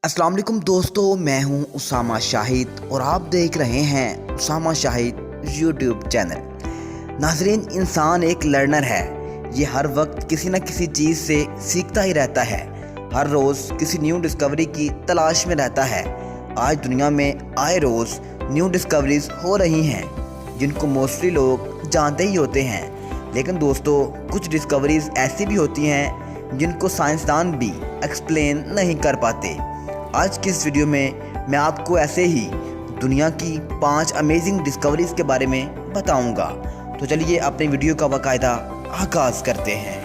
अस्सलाम वालेकुम दोस्तों, मैं हूं उसामा शाहिद और आप देख रहे हैं उसामा शाहिद यूट्यूब चैनल। नाजरीन, इंसान एक लर्नर है। ये हर वक्त किसी न किसी चीज़ से सीखता ही रहता है। हर रोज़ किसी न्यू डिस्कवरी की तलाश में रहता है। आज दुनिया में आए रोज़ न्यू डिस्कवरीज हो रही हैं जिनको मोस्टली लोग जानते ही होते हैं। लेकिन दोस्तों, कुछ डिस्कवरीज ऐसी भी होती हैं जिनको साइंसदान भी एक्सप्लेन नहीं कर पाते। आज की इस वीडियो में मैं आपको ऐसे ही दुनिया की 5 अमेजिंग डिस्कवरीज के बारे में बताऊंगा। तो चलिए अपने वीडियो का बाकायदा आगाज करते हैं।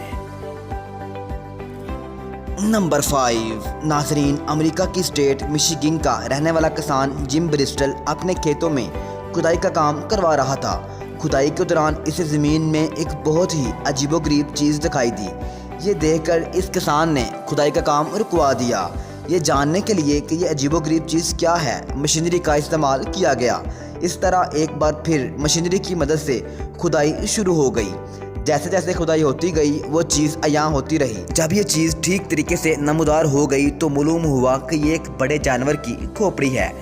नंबर 5। नाजरीन, अमेरिका की स्टेट मिशिगन का रहने वाला किसान जिम ब्रिस्टल अपने खेतों में खुदाई का काम करवा रहा था। खुदाई के दौरान इसे ज़मीन में एक बहुत ही अजीबोगरीब चीज़ दिखाई दी। ये देखकर इस किसान ने खुदाई का काम रुकवा दिया। ये जानने के लिए कि ये अजीबोगरीब चीज़ क्या है, मशीनरी का इस्तेमाल किया गया। इस तरह एक बार फिर मशीनरी की मदद से खुदाई शुरू हो गई। जैसे जैसे खुदाई होती गई वो चीज़ अयां होती रही। जब ये चीज़ ठीक तरीके से नमूदार हो गई तो मालूम हुआ कि ये एक बड़े जानवर की खोपड़ी है।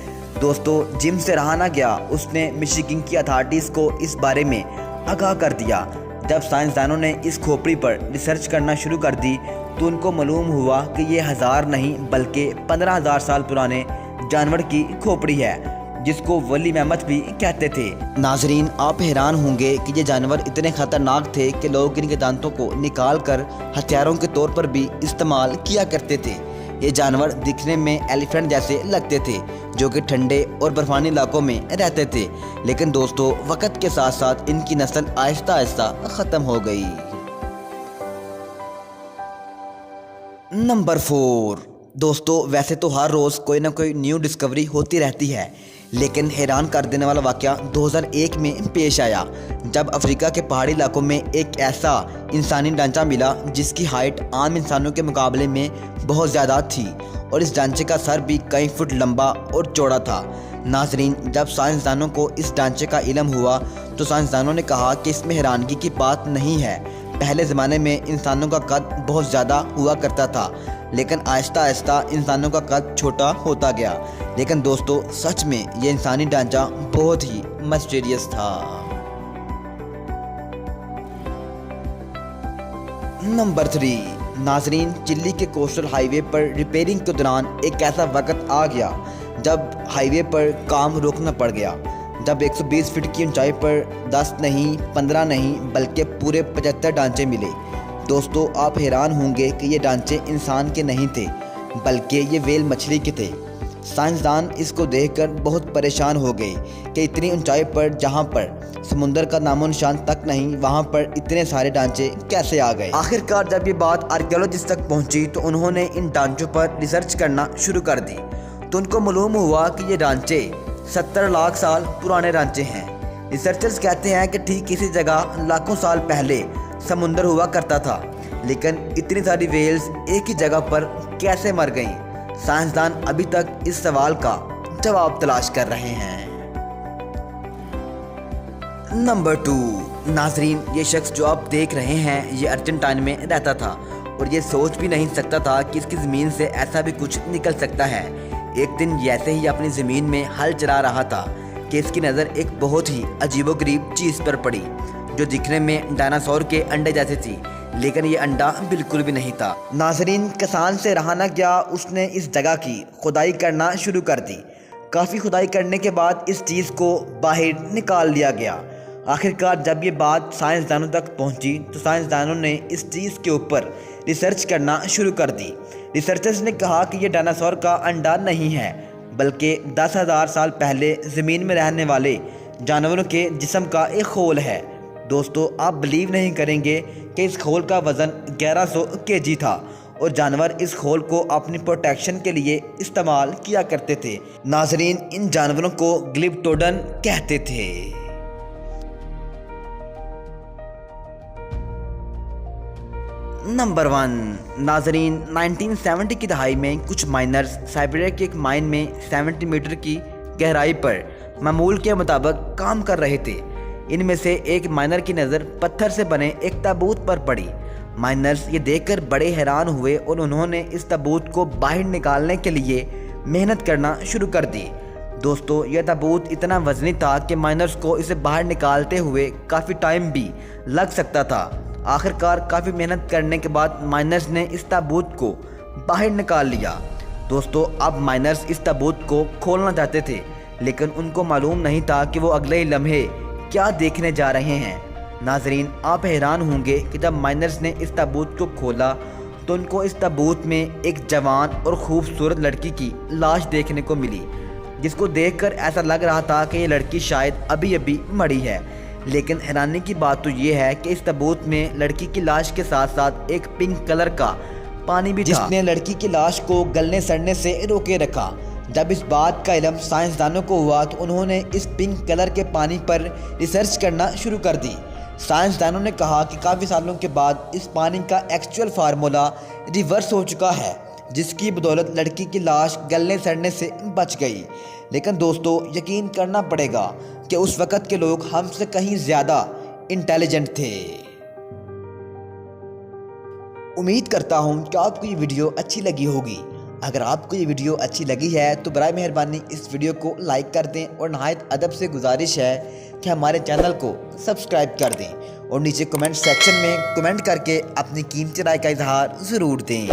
दोस्तों, जिम से रहा ना गया, उसने मिशिगन की अथॉरिटीज़ को इस बारे में आगाह कर दिया। जब साइंसदानों ने इस खोपड़ी पर रिसर्च करना शुरू कर दी तो उनको मालूम हुआ कि ये 1000 नहीं बल्कि 15,000 साल पुराने जानवर की खोपड़ी है, जिसको वली मैमथ भी कहते थे। नाजरीन, आप हैरान होंगे कि ये जानवर इतने खतरनाक थे कि लोग इनके दांतों को निकाल कर हथियारों के तौर पर भी इस्तेमाल किया करते थे। ये जानवर दिखने में एलिफेंट जैसे लगते थे जो कि ठंडे और बर्फानी इलाकों में रहते थे। लेकिन दोस्तों, वक्त के साथ साथ इनकी नस्ल आहिस्ता आहिस्ता ख़त्म हो गई। नंबर 4। दोस्तों, वैसे तो हर रोज़ कोई ना कोई न्यू डिस्कवरी होती रहती है, लेकिन हैरान कर देने वाला वाक़या 2001 में पेश आया जब अफ्रीका के पहाड़ी इलाकों में एक ऐसा इंसानी ढांचा मिला जिसकी हाइट आम इंसानों के मुकाबले में बहुत ज़्यादा थी और इस ढांचे का सर भी कई फुट लंबा और चौड़ा था। नाजरीन, जब साइंसदानों को इस ढांचे का इल्म हुआ तो साइंसदानों ने कहा कि इसमें हैरानगी की बात नहीं है। पहले ज़माने में इंसानों का कद बहुत ज़्यादा हुआ करता था, लेकिन आहिस्ता आहिस्ता इंसानों का कद छोटा होता गया। लेकिन दोस्तों, सच में ये इंसानी ढांचा बहुत ही मिस्टीरियस था। नंबर 3। नाजरीन, चिली के कोस्टल हाईवे पर रिपेयरिंग के दौरान एक ऐसा वक्त आ गया जब हाईवे पर काम रोकना पड़ गया। जब 120 फीट की ऊंचाई पर 10 नहीं 15 नहीं बल्कि पूरे 75 ढांचे मिले। दोस्तों, आप हैरान होंगे कि ये ढांचे इंसान के नहीं थे बल्कि ये व्हेल मछली के थे। साइंसदान इसको देखकर बहुत परेशान हो गए कि इतनी ऊंचाई पर, जहां पर समुंदर का नामो निशान तक नहीं, वहां पर इतने सारे ढांचे कैसे आ गए। आखिरकार जब ये बात आर्कियोलॉजिस्ट तक पहुंची तो उन्होंने इन ढांचों पर रिसर्च करना शुरू कर दी। तो उनको मालूम हुआ कि ये ढांचे 70 लाख साल पुराने ढांचे हैं। रिसर्चर्स कहते हैं कि ठीक इसी जगह लाखों साल पहले समुंदर हुआ करता था, लेकिन इतनी सारी व्हेल्स एक ही जगह पर कैसे मर गईं? साइंसदान अभी तक इस सवाल का जवाब तलाश कर रहे हैं। नंबर 2। नाजरीन, ये शख्स जो आप देख रहे हैं ये अर्जेंटाइन में रहता था और ये सोच भी नहीं सकता था कि इसकी ज़मीन से ऐसा भी कुछ निकल सकता है। एक दिन ऐसे ही अपनी ज़मीन में हल चला रहा था कि इसकी नज़र एक बहुत ही अजीबोगरीब चीज़ पर पड़ी जो दिखने में डायनासोर के अंडे जैसी थी, लेकिन ये अंडा बिल्कुल भी नहीं था। नाजरीन, किसान से रहा न गया, उसने इस जगह की खुदाई करना शुरू कर दी। काफ़ी खुदाई करने के बाद इस चीज़ को बाहर निकाल लिया गया। आखिरकार जब ये बात साइंसदानों तक पहुंची तो साइंसदानों ने इस चीज़ के ऊपर रिसर्च करना शुरू कर दी। रिसर्चर्स ने कहा कि ये डायनासोर का अंडा नहीं है बल्कि 10,000 साल पहले ज़मीन में रहने वाले जानवरों के जिस्म का एक खोल है। दोस्तों, आप बिलीव नहीं करेंगे कि इस खोल का वज़न 1100 kg था और जानवर इस खोल को अपनी प्रोटेक्शन के लिए इस्तेमाल किया करते थे। नाजरीन, इन जानवरों को ग्लिप्टोडन कहते थे। नंबर 1। नाजरीन, 1970 की दहाई में कुछ माइनर्स साइबेरिया के एक माइन में 70 मीटर की गहराई पर मामूल के मुताबिक काम कर रहे थे। इनमें से एक माइनर की नज़र पत्थर से बने एक ताबूत पर पड़ी। माइनर्स ये देखकर बड़े हैरान हुए और उन्होंने इस ताबूत को बाहर निकालने के लिए محنت کرنا شروع کر دی۔ دوستو یہ تابوت اتنا وزنی تھا کہ مائنرز کو اسے باہر نکالتے ہوئے کافی ٹائم بھی لگ سکتا تھا۔ آخرکار کافی محنت کرنے کے بعد مائنرز نے اس تابوت کو باہر نکال لیا۔ دوستو اب مائنرز اس تابوت کو کھولنا چاہتے تھے، لیکن ان کو معلوم نہیں تھا کہ وہ اگلے لمحے کیا دیکھنے جا رہے ہیں۔ ناظرین آپ حیران ہوں گے کہ جب مائنرز نے اس تابوت کو کھولا تو ان کو اس تابوت میں ایک جوان اور خوبصورت لڑکی کی لاش دیکھنے کو ملی، جس کو دیکھ کر ایسا لگ رہا تھا کہ یہ لڑکی شاید ابھی مری ہے۔ لیکن حیرانی کی بات تو یہ ہے کہ اس تابوت میں لڑکی کی لاش کے ساتھ ساتھ ایک پنک کلر کا پانی بھی تھا، جس نے لڑکی کی لاش کو گلنے سڑنے سے روکے رکھا۔ جب اس بات کا علم سائنسدانوں کو ہوا تو انہوں نے اس پنک کلر کے پانی پر ریسرچ کرنا شروع کر دی۔ سائنسدانوں نے کہا کہ کافی سالوں کے بعد اس پانی کا ایکچوئل فارمولا ریورس ہو چکا ہے، جس کی بدولت لڑکی کی لاش گلنے سڑنے سے بچ گئی۔ لیکن دوستو یقین کرنا پڑے گا کہ اس وقت کے لوگ ہم سے کہیں زیادہ انٹیلیجنٹ تھے۔ امید کرتا ہوں کہ آپ کو یہ ویڈیو اچھی لگی ہوگی۔ اگر آپ کو یہ ویڈیو اچھی لگی ہے تو برائے مہربانی اس ویڈیو کو لائک کر دیں، اور نہایت ادب سے گزارش ہے کہ ہمارے چینل کو سبسکرائب کر دیں، اور نیچے کمنٹ سیکشن میں کمنٹ کر کے اپنی قیمتی رائے کا اظہار ضرور دیں۔